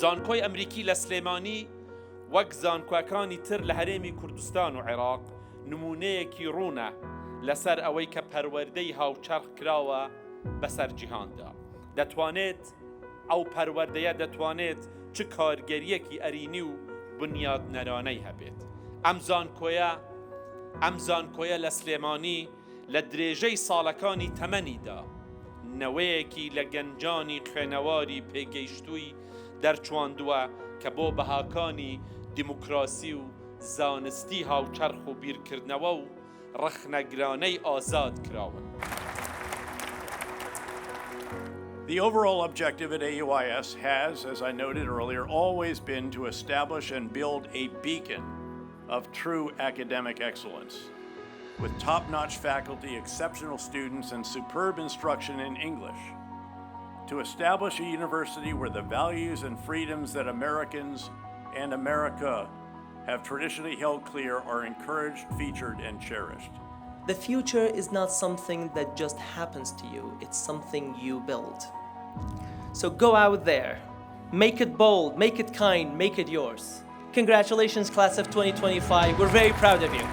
زانکۆی ئەمریکی لە سلێمانی وەک زانکۆەکانی تر لە هەرێمی کوردستان و عێراق نمونەیەکی ڕوونە لەسەر ئەوەی کە پەروەردەی هاوچەرخ کراوە بەسەر جیهاندا. دەتوانێت ئەو پەروەردەیە دەتوانێت چ کارگەریەکی ئەرینی و بنیادنەرانەی هەبێت. ئەم زانکۆیە لە سلێمانی لە درێژەی ساڵەکانی تەمەنیدا نەوەیەکی لە گەنجانی خوێنەواری پێگەیشتووی دەرچواندووە کە بۆ بەهاکانی دیموکراسی و زانستی هاوچەرخ و بیرکردنەوە و ڕەخنەگرانەی ئازاد کراون. The overall objective at AUIS has, as I noted earlier, always been to establish and build a beacon of true academic excellence, with top-notch faculty, exceptional students, and superb instruction in English, to establish a university where the values and freedoms that Americans and America have traditionally held clear are encouraged, featured, and cherished. The future is not something that just happens to you, it's something you build. So go out there, make it bold, make it kind, make it yours. Congratulations, class of 2025. We're very proud of you.